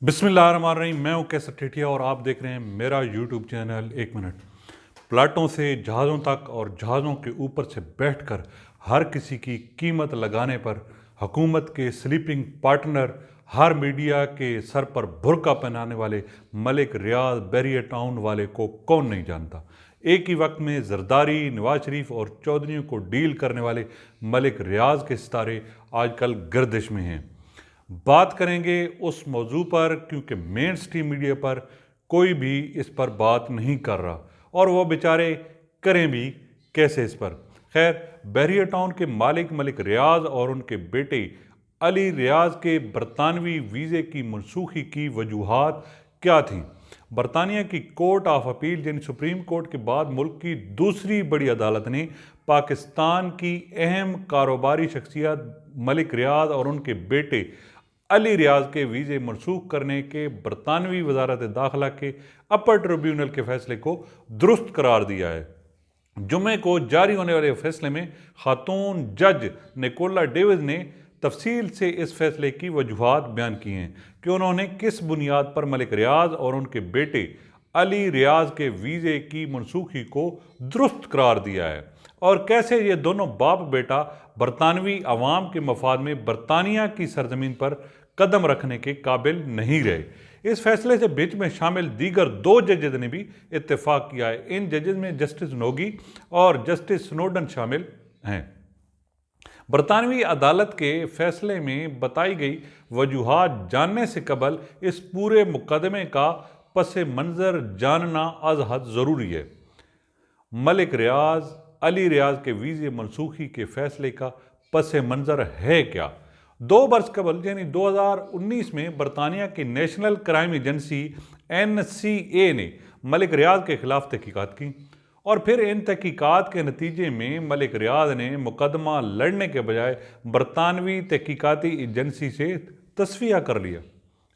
बिस्मिल्लाहिर्रहमानिर्रहीम। मैं हूं कैसर ठेठिया और आप देख रहे हैं मेरा यूट्यूब चैनल एक मिनट। प्लाटों से जहाज़ों तक और जहाज़ों के ऊपर से बैठकर हर किसी की कीमत लगाने पर हुकूमत के स्लीपिंग पार्टनर, हर मीडिया के सर पर बुर्का पहनाने वाले मलिक रियाज बैरिया टाउन वाले को कौन नहीं जानता। एक ही वक्त में जरदारी, नवाज शरीफ और चौधरियों को डील करने वाले मलिक रियाज के सितारे आजकल गर्दिश में हैं। बात करेंगे उस मौजू पर क्योंकि मेन स्ट्रीम मीडिया पर कोई भी इस पर बात नहीं कर रहा, और वो बेचारे करें भी कैसे इस पर। खैर, बैरिया टाउन के मालिक मलिक रियाज और उनके बेटे अली रियाज के बरतानवी वीज़े की मनसूखी की वजूहात क्या थीं। बरतानिया की कोर्ट ऑफ अपील यानी सुप्रीम कोर्ट के बाद मुल्क की दूसरी बड़ी अदालत ने पाकिस्तान की अहम कारोबारी शख्सियत मलिक रियाज और उनके बेटे अली रियाज के वीज़े मनसूख करने के बरतानवी वजारत दाखिला के अपर ट्रिब्यूनल के फैसले को दुरुस्त करार दिया है। जुमे को जारी होने वाले फैसले में खातून जज निकोला डेविस ने तफसील से इस फैसले की वजूहात बयान की हैं कि उन्होंने किस बुनियाद पर मलिक रियाज और उनके बेटे अली रियाज के वीज़े की मनसूखी को दुरुस्त करार दिया है, और कैसे ये दोनों बाप बेटा बरतानवी अवाम के मफाद में बरतानिया की सरजमीन पर कदम रखने के काबिल नहीं रहे। इस फैसले से बीच में शामिल दीगर दो जजेज ने भी इत्तेफाक किया है। इन जजेज में जस्टिस नोगी और जस्टिस स्नोडन शामिल हैं। बरतानवी अदालत के फैसले में बताई गई वजूहात जानने से कबल इस पूरे मुकदमे का पस मंज़र जानना अज हद ज़रूरी है। मलिक रियाज अली रियाज के वीज़े मनसूखी के फैसले का पस मंज़र है क्या। 2 बरस कबल यानी 2019 में बरतानिया की नेशनल क्राइम एजेंसी NCA ने मलिक रियाज के खिलाफ तहकीकात की, और फिर इन तहकीकात के नतीजे में मलिक रियाज ने मुकदमा लड़ने के बजाय बरतानवी तहकीकाती एजेंसी से तस्फिया कर लिया।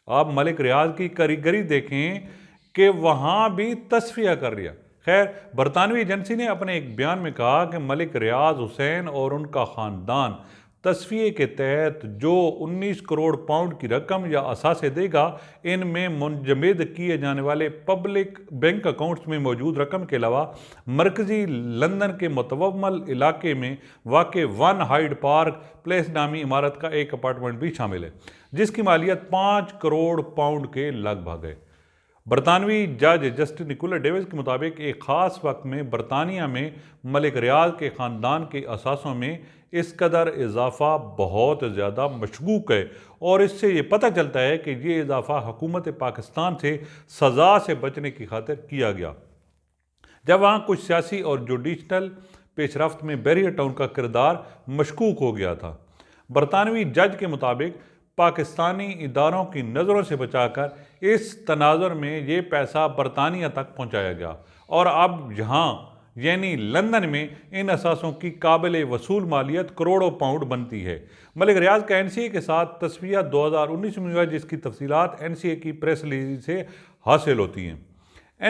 आप मलिक रियाज की कारीगरी देखें कि वहाँ भी तस्फिया कर लिया। खैर, बरतानवी एजेंसी ने अपने एक बयान में कहा कि मलिक रियाज हुसैन और उनका ख़ानदान तस्फिये के तहत जो 19 करोड़ पाउंड की रकम या असासे देगा, इनमें मुंजमद किए जाने वाले पब्लिक बैंक अकाउंट्स में मौजूद रकम के अलावा मरकज़ी लंदन के मुतवम्मल इलाके में वाक़ वन हाइड पार्क प्लेस नामी इमारत का एक अपार्टमेंट भी शामिल है, जिसकी मालियत 5 करोड़ पाउंड के लगभग है। बरतानवी जज जस्टिस निकोला डेविस के मुताबिक एक ख़ास वक्त में बरतानिया में मलिक रियाज के ख़ानदान के असासों में इस कदर इजाफ़ा बहुत ज़्यादा मशकूक है, और इससे ये पता चलता है कि ये इजाफ़ा हुकूमत पाकिस्तान से सज़ा से बचने की खातिर किया गया, जब वहाँ कुछ सियासी और जुडिशनल पेशरफ्त में बैरिया टाउन का किरदार मशकूक हो गया था। बरतानवी जज के मुताबिक पाकिस्तानी इदारों की नज़रों से बचाकर इस तनाजुर में ये पैसा बरतानिया तक पहुँचाया गया, और अब यहाँ यानी लंदन में इन असासों की काबिल वसूल मालियत करोड़ों पाउंड बनती है। मलिक रियाज का NCA के साथ तस्वीर 2019 में हुआ, जिसकी तफसीलात NCA की प्रेस रिलीज से हासिल होती हैं।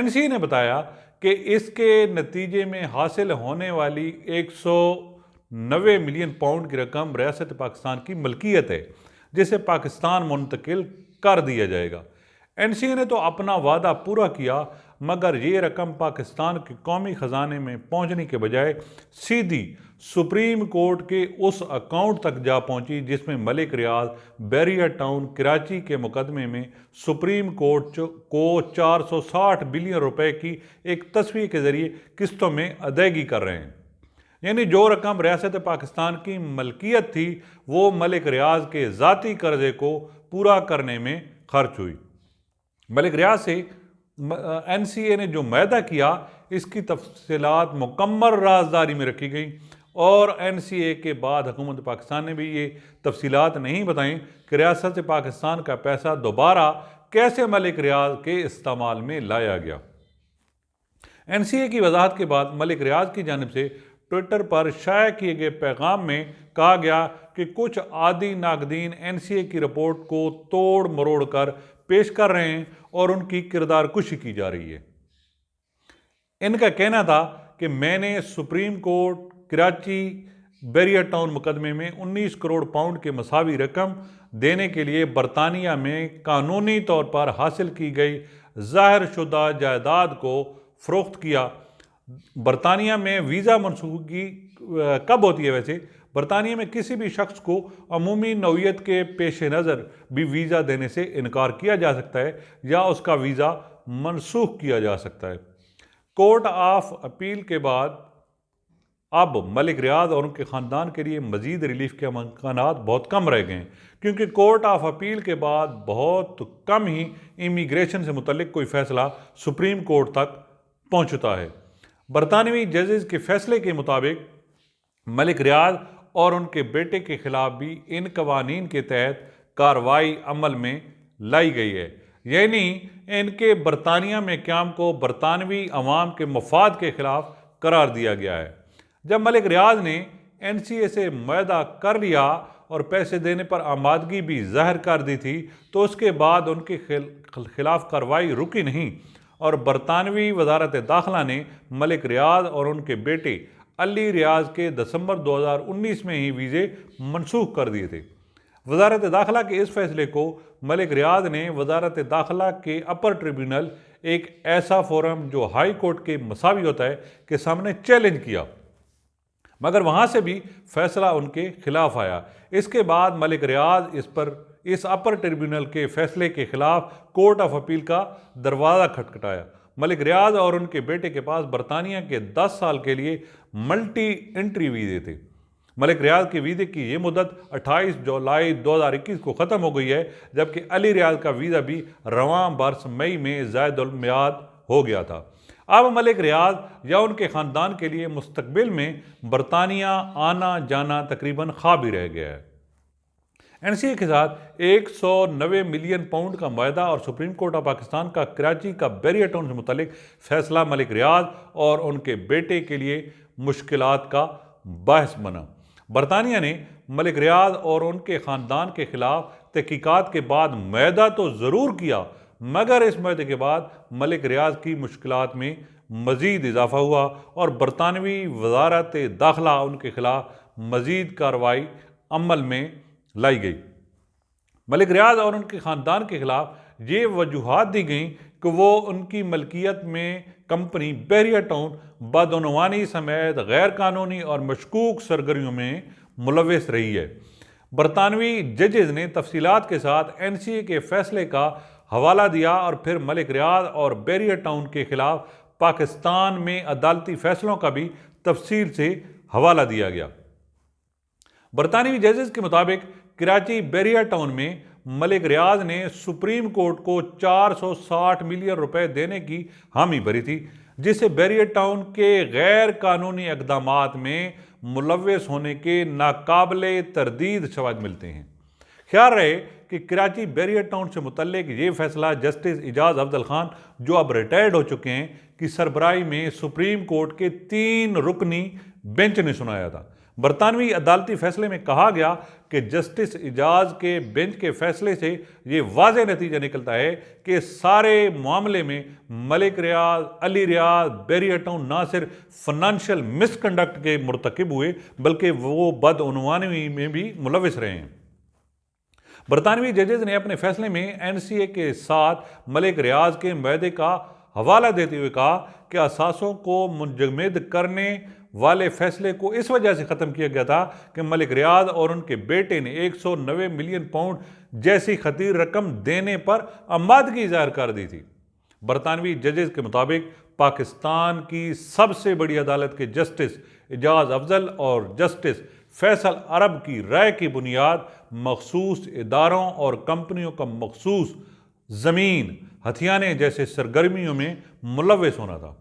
NCA ने बताया कि इसके नतीजे में हासिल होने वाली 190 मिलियन पाउंड की रकम रियासत पाकिस्तान की मलकियत है, जिसे पाकिस्तान मुंतकिल कर दिया जाएगा। NCA ने तो अपना वादा पूरा किया, मगर ये रकम पाकिस्तान के कौमी ख़जाने में पहुंचने के बजाय सीधी सुप्रीम कोर्ट के उस अकाउंट तक जा पहुंची जिसमें मलिक रियाज बैरिया टाउन कराची के मुकदमे में सुप्रीम कोर्ट को 460 बिलियन रुपए की एक तस्वीर के ज़रिए किस्तों में अदायगी कर रहे हैं। यानी जो रकम रियासत पाकिस्तान की मलकियत थी, वो मलिक रियाज के ज़ाती कर्जे को पूरा करने में खर्च हुई। मलिक रियाज से NCA ने जो वायदा किया, इसकी तफसीलात मुकम्मल राजदारी में रखी गई, और NCA के बाद हुकूमत पाकिस्तान ने भी ये तफसीलात नहीं बताई कि रियासत पाकिस्तान का पैसा दोबारा कैसे मलिक रियाज के इस्तेमाल में लाया गया। NCA की वजाहत के बाद मलिक रियाज की जानिब से ट्विटर पर शाया किए गए पैगाम में कहा गया कि कुछ आदी नाकदीन NCA की रिपोर्ट को तोड़ मरोड़ कर पेश कर रहे हैं और उनकी किरदार कुशी की जा रही है। इनका कहना था कि मैंने supreme court, Karachi, barrier town मुकदमे में 19 करोड़ पाउंड के मसावी रकम देने के लिए बरतानिया में कानूनी तौर पर हासिल की गई ज़ाहिर शुदा जायदाद को फ़रोख्त किया। बरतानिया में वीज़ा मनसूखी कब होती है? वैसे बरतानिया में किसी भी शख्स को अमूमी नौयत के पेश नज़र भी वीज़ा देने से इनकार किया जा सकता है या उसका वीज़ा मनसूख किया जा सकता है। कोर्ट ऑफ अपील के बाद अब मलिक रियाज और उनके ख़ानदान के लिए मज़ीद रिलीफ के इम्कानात बहुत कम रह गए हैं, क्योंकि कोर्ट ऑफ अपील के बाद बहुत कम ही इमिग्रेशन से मुतल्लिक कोई फ़ैसला सुप्रीम कोर्ट तक पहुँचता है। बरतानवी जजेस के फैसले के मुताबिक मलिक रियाज और उनके बेटे के खिलाफ भी इन कवानीन के तहत कार्रवाई अमल में लाई गई है, यानी इनके बरतानिया में क़याम को बरतानवी अवाम के मफाद के खिलाफ करार दिया गया है। जब मलिक रियाज ने NCA से मुआहदा कर लिया और पैसे देने पर आमादगी भी ज़ाहिर कर दी थी, तो उसके बाद उनके खिलाफ कार्रवाई रुकी नहीं और बरतानवी वजारत दाखिला ने मलिक रियाज और उनके बेटे अली रियाज के दिसंबर 2019 में ही वीज़े मनसूख कर दिए थे। वजारत दाखिला के इस फैसले को मलिक रियाज ने वजारत दाखिला के अपर ट्रिब्यूनल, एक ऐसा फोरम जो हाई कोर्ट के मसावी होता है, के सामने चैलेंज किया, मगर वहाँ से भी फैसला उनके खिलाफ आया। इसके बाद मलिक रियाज इस अपर ट्रिब्यूनल के फैसले के खिलाफ कोर्ट ऑफ अपील का दरवाज़ा खटखटाया। मलिक रियाज और उनके बेटे के पास बरतानिया के 10 साल के लिए मल्टी एंट्री वीज़े थे। मलिक रियाज के वीज़े की ये मुद्दत 28 जुलाई 2021 को ख़त्म हो गई है, जबकि अली रियाज का वीज़ा भी रवां बरस मई में ज़ायदुल मियाद हो गया था। अब मलिक रियाज या उनके ख़ानदान के लिए मुस्तकबिल में बरतानिया आना जाना तकरीबन ख्वाब ही रह गया है। NCA के साथ 190 मिलियन पाउंड का मुआहदा और सुप्रीम कोर्ट ऑफ पाकिस्तान का कराची का बैरियर टाउन से मुतल्लिक फैसला मलिक रियाज और उनके बेटे के लिए मुश्किलात का बायस बना। बरतानिया ने मलिक रियाज और उनके ख़ानदान के खिलाफ तहकीकात के बाद मुआहदा तो ज़रूर किया, मगर इस मुआहदे के बाद मलिक रियाज की मुश्किलात में मज़ीद इजाफा हुआ और बरतानवी वजारत दाखिला उनके खिलाफ मज़ीद कार्रवाई अमल में लाई गई। मलिक रियाज और उनके ख़ानदान के खिलाफ ये वजूहात दी गई कि वो उनकी मलकियत में कंपनी बैरियर टाउन बदउनवानी समेत गैर कानूनी और मशकूक सरगर्मियों में मुलव्वस रही है। बरतानवी जजेज़ ने तफसीलात के साथ NCA के फैसले का हवाला दिया और फिर मलिक रियाज और बैरियर टाउन के खिलाफ पाकिस्तान में अदालती फैसलों का भी तफसील से हवाला दिया गया। बरतानवी जजेज़ के मुताबिक कराची बैरियर टाउन में मलिक रियाज ने सुप्रीम कोर्ट को 460 मिलियन रुपए देने की हामी भरी थी, जिससे बैरियर टाउन के गैर कानूनी इक़दामात में मुलव्वस होने के नाकाबिले तरदीद शवाहिद मिलते हैं। ख्याल रहे कि कराची बैरियर टाउन से मुतल्लिक ये फैसला जस्टिस इजाज़ अफजल खान, जो अब रिटायर्ड हो चुके हैं, की सरबराही में सुप्रीम कोर्ट के 3 रुकनी बेंच ने सुनाया था। बरतानवी अदालती फैसले में कहा गया कि जस्टिस इजाज़ के बेंच के फैसले से ये वाज़ेह नतीजा निकलता है कि सारे मामले में मलिक रियाज, अली रियाज, बैरियर टाउन ना सिर्फ फाइनेंशियल मिसकंडक्ट के मुर्तकिब हुए, बल्कि वो बदउनवानी में भी मुलव्वस रहे हैं। बरतानवी जजेज़ ने अपने फैसले में NCA के साथ मलिक रियाज के मुआहदे का हवाला देते हुए कहा कि असासों को मुंजमद करने वाले फैसले को इस वजह से ख़त्म किया गया था कि मलिक रियाज और उनके बेटे ने 190 मिलियन पाउंड जैसी खतीर रकम देने पर आमादगी ज़ाहिर कर दी थी। बरतानवी जजेज़ के मुताबिक पाकिस्तान की सबसे बड़ी अदालत के जस्टिस इजाज़ अफजल और जस्टिस फैसल अरब की राय की बुनियाद मखसूस इदारों और कंपनियों का मखसूस ज़मीन हथियाने जैसे सरगर्मियों में मुलव्वस होना था।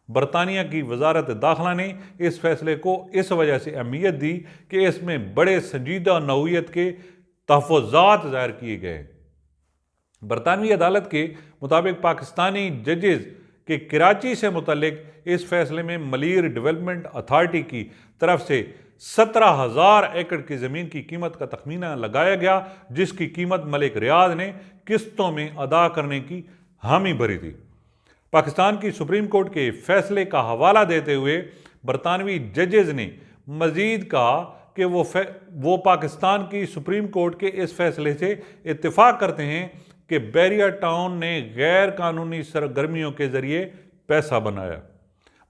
बरतानिया की वजारत दाखिला ने इस फैसले को इस वजह से अहमियत दी कि इसमें बड़े संजीदा नौइयत के तहफ़्फ़ुज़ात ज़ाहिर किए गए। बरतानवी अदालत के मुताबिक पाकिस्तानी जजेज़ के कराची से मुतल्लिक इस फैसले में मलीर डेवलपमेंट अथॉरिटी की तरफ से 17,000 एकड़ की ज़मीन की कीमत का तखमीना लगाया गया, जिसकी कीमत मलिक रियाज ने किस्तों में अदा करने की हामी भरी थी। पाकिस्तान की सुप्रीम कोर्ट के फैसले का हवाला देते हुए बरतानवी जजेज़ ने मजीद कहा कि वो पाकिस्तान की सुप्रीम कोर्ट के इस फैसले से इत्तेफाक करते हैं कि बैरियर टाउन ने गैर कानूनी सरगर्मियों के जरिए पैसा बनाया।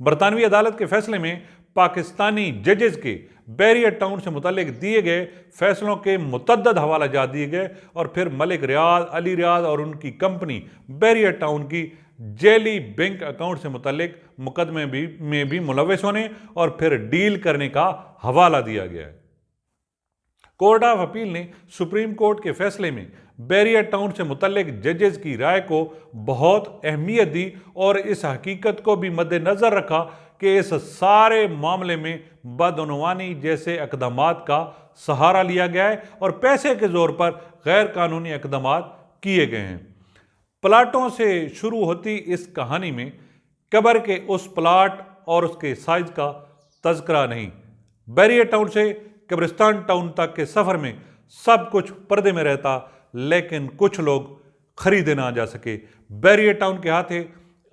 बरतानवी अदालत के फैसले में पाकिस्तानी जजेस के बैरियर टाउन से मुतालिक दिए गए फैसलों के मुतद्दद हवाला जात दिए गए और फिर मलिक रियाज, अली रियाज और उनकी कंपनी बैरियर टाउन की जेली बैंक अकाउंट से मुतालिक मुकदमे में भी मुलविस होने और फिर डील करने का हवाला दिया गया है। कोर्ट ऑफ अपील ने सुप्रीम कोर्ट के फैसले में बैरियर टाउन से मुतल्लिक जजेस की राय को बहुत अहमियत दी और इस हकीकत को भी मद्देनजर रखा कि इस सारे मामले में बदउनवानी जैसे इक़दामात का सहारा लिया गया है और पैसे के जोर पर गैर कानूनी इक़दामात किए गए हैं। प्लाटों से शुरू होती इस कहानी में कब्र के उस प्लाट और उसके साइज का तज़किरा नहीं। बैरियर टाउन से कब्रिस्तान टाउन तक के सफ़र में सब कुछ पर्दे में रहता, लेकिन कुछ लोग खरीदे ना जा सके। बैरियर टाउन के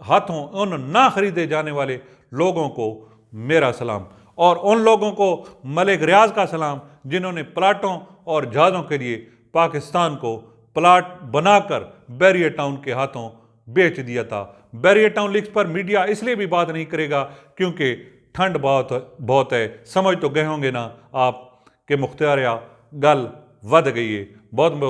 हाथों उन ना खरीदे जाने वाले लोगों को मेरा सलाम और उन लोगों को मलिक रियाज का सलाम जिन्होंने प्लाटों और जहाज़ों के लिए पाकिस्तान को प्लाट बनाकर बैरियर टाउन के हाथों बेच दिया था। बैरियर टाउन लीक्स पर मीडिया इसलिए भी बात नहीं करेगा क्योंकि ठंड बहुत है। समझ तो गए होंगे ना आप कि मुख्तारिया गल वध गई है। बहुत बहुत